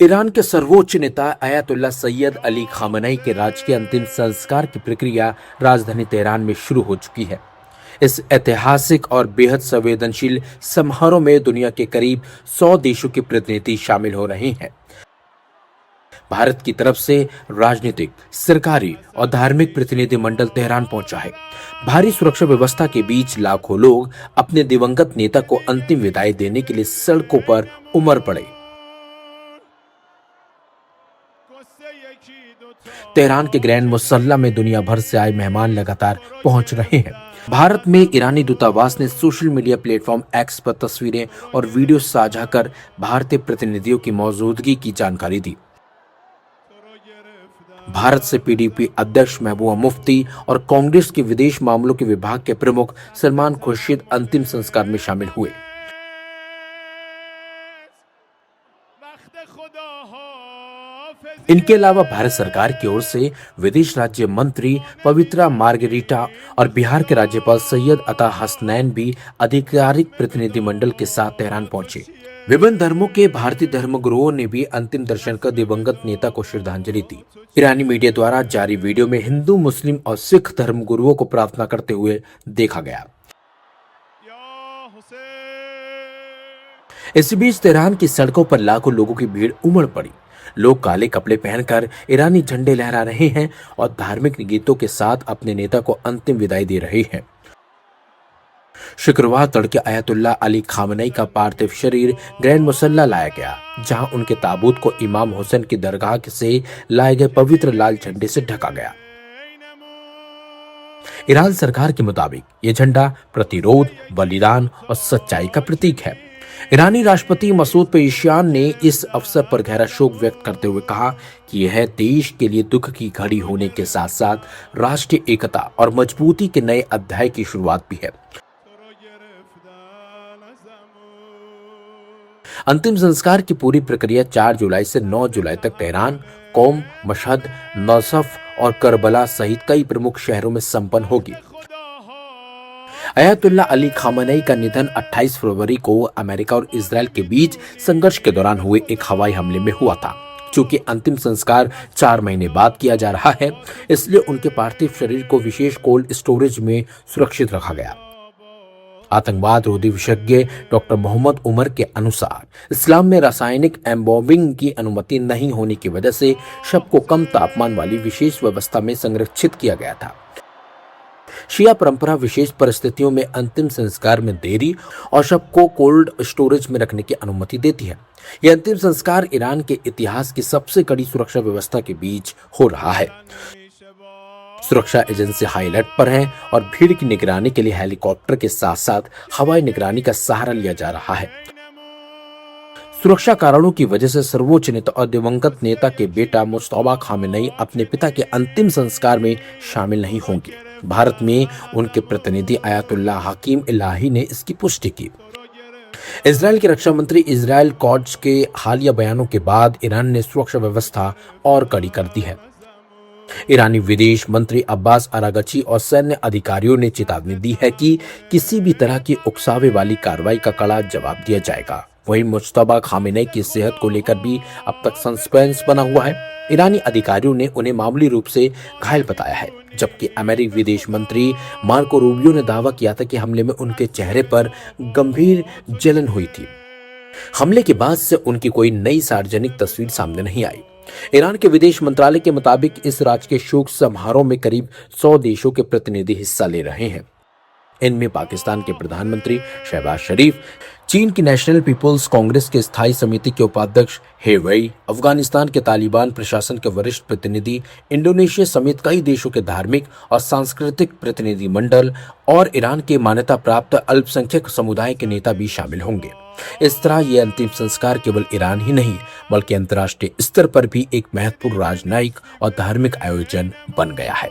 Iran के सर्वोच्च नेता आयतुल्ला सैयद अली खामनई के राजकीय अंतिम संस्कार की प्रक्रिया राजधानी तेहरान में शुरू हो चुकी है। इस ऐतिहासिक और बेहद संवेदनशील समारोह में दुनिया के करीब 100 देशों के प्रतिनिधि शामिल हो रहे हैं। भारत की तरफ से राजनीतिक, सरकारी और धार्मिक प्रतिनिधिमंडल तेहरान पहुंचा है। भारी सुरक्षा व्यवस्था के बीच लाखों लोग अपने दिवंगत नेता को अंतिम विदाई देने के लिए सड़कों पर उमड़ पड़े। तेहरान के ग्रैंड मुसल्ला में दुनिया भर से आए मेहमान लगातार पहुंच रहे हैं। भारत में ईरानी दूतावास ने सोशल मीडिया प्लेटफॉर्म एक्स पर तस्वीरें और वीडियो साझा कर भारतीय प्रतिनिधियों की मौजूदगी की जानकारी दी। भारत से पीडीपी अध्यक्ष महबूबा मुफ्ती और कांग्रेस के विदेश मामलों के विभाग के प्रमुख सलमान खुर्शीद अंतिम संस्कार में शामिल हुए। इनके अलावा भारत सरकार की ओर से विदेश राज्य मंत्री पवित्रा मार्गेरिटा और बिहार के राज्यपाल सैयद अता हसनैन भी आधिकारिक प्रतिनिधिमंडल के साथ तेहरान पहुंचे। विभिन्न धर्मों के भारतीय धर्मगुरुओं ने भी अंतिम दर्शन कर दिवंगत नेता को श्रद्धांजलि दी। ईरानी मीडिया द्वारा जारी वीडियो में हिंदू, मुस्लिम और सिख धर्मगुरुओं को प्रार्थना करते हुए देखा गया। इस बीच तेहरान की सड़कों पर लाखों लोगों की भीड़ उमड़ पड़ी। लोग काले कपड़े पहनकर ईरानी झंडे लहरा रहे हैं और धार्मिक गीतों के साथ अपने नेता को अंतिम विदाई दे रहे हैं। शुक्रवार तड़के आयतुल्ला अली खामनई का पार्थिव शरीर ग्रैंड मुसल्ला लाया गया, जहां उनके ताबूत को इमाम हुसैन की दरगाह से लाए गए पवित्र लाल झंडे से ढका गया। ईरान सरकार के मुताबिक ये झंडा प्रतिरोध, बलिदान और सच्चाई का प्रतीक है। ईरानी राष्ट्रपति मसूद पेज़ेश्कियान ने इस अवसर पर गहरा शोक व्यक्त करते हुए कहा कि यह देश के लिए दुख की घड़ी होने के साथ साथ राष्ट्रीय एकता और मजबूती के नए अध्याय की शुरुआत भी है। अंतिम संस्कार की पूरी प्रक्रिया 4 जुलाई से 9 जुलाई तक तेहरान, कोम, मशहद, नजफ और करबला सहित कई प्रमुख शहरों में संपन्न होगी। आयतुल्ला अली खामनई का निधन 28 फरवरी को अमेरिका और इजराइल के बीच संघर्ष के दौरान हुए एक हवाई हमले में हुआ था। चूंकि अंतिम संस्कार 4 महीने बाद किया जा रहा है, इसलिए उनके पार्थिव शरीर को विशेष कोल्ड स्टोरेज में सुरक्षित रखा गया। आतंकवाद रोधी विशेषज्ञ डॉक्टर मोहम्मद उमर के अनुसार इस्लाम में रासायनिक एम्बॉम्बिंग की अनुमति नहीं होने की वजह से शव को कम तापमान वाली विशेष व्यवस्था में संरक्षित किया गया था। शिया परंपरा विशेष परिस्थितियों में अंतिम संस्कार में देरी और शव को कोल्ड स्टोरेज में रखने की अनुमति देती है। यह अंतिम संस्कार ईरान के इतिहास की सबसे कड़ी सुरक्षा व्यवस्था के बीच हो रहा है। सुरक्षा एजेंसी हाई अलर्ट पर हैं और भीड़ की निगरानी के लिए हेलीकॉप्टर के साथ साथ हवाई निगरानी का सहारा लिया जा रहा है। सुरक्षा कारणों की वजह से सर्वोच्च नेता और दिवंगत नेता के बेटा मुज्तबा खामेनेई अपने पिता के अंतिम संस्कार में शामिल नहीं होंगे। भारत में उनके प्रतिनिधि आयतुल्ला हकीम इलाही ने इसकी पुष्टि की। इजराइल के रक्षा मंत्री इजराइल कॉट्ज के हालिया बयानों के बाद ईरान ने सुरक्षा व्यवस्था और कड़ी कर दी है। ईरानी विदेश मंत्री अब्बास अरागची और सैन्य अधिकारियों ने चेतावनी दी है कि किसी भी तरह की उकसावे वाली कार्रवाई का कड़ा जवाब दिया जाएगा। वहीं मुज्तबा खामेनेई की सेहत को लेकर भी अब तक सस्पेंस बना हुआ है। ईरानी अधिकारियों ने उन्हें मामूली रूप से घायल बताया है, जबकि अमेरिकी विदेश मंत्री मार्को रूबियो ने दावा किया था कि हमले में उनके चेहरे पर गंभीर जलन हुई थी। हमले के बाद से उनकी कोई नई सार्वजनिक तस्वीर सामने नहीं आई। ईरान के विदेश मंत्रालय के मुताबिक इस राजकीय शोक समारोह में करीब 100 देशों के प्रतिनिधि हिस्सा ले रहे हैं। इनमें पाकिस्तान के प्रधानमंत्री शहबाज शरीफ, चीन की नेशनल पीपुल्स कांग्रेस के स्थायी समिति के उपाध्यक्ष हे वेई, अफगानिस्तान के तालिबान प्रशासन के वरिष्ठ प्रतिनिधि, इंडोनेशिया समेत कई देशों के धार्मिक और सांस्कृतिक प्रतिनिधिमंडल और ईरान के मान्यता प्राप्त अल्पसंख्यक समुदाय के नेता भी शामिल होंगे। इस तरह यह अंतिम संस्कार केवल ईरान ही नहीं बल्कि अंतर्राष्ट्रीय स्तर पर भी एक महत्वपूर्ण राजनयिक और धार्मिक आयोजन बन गया है।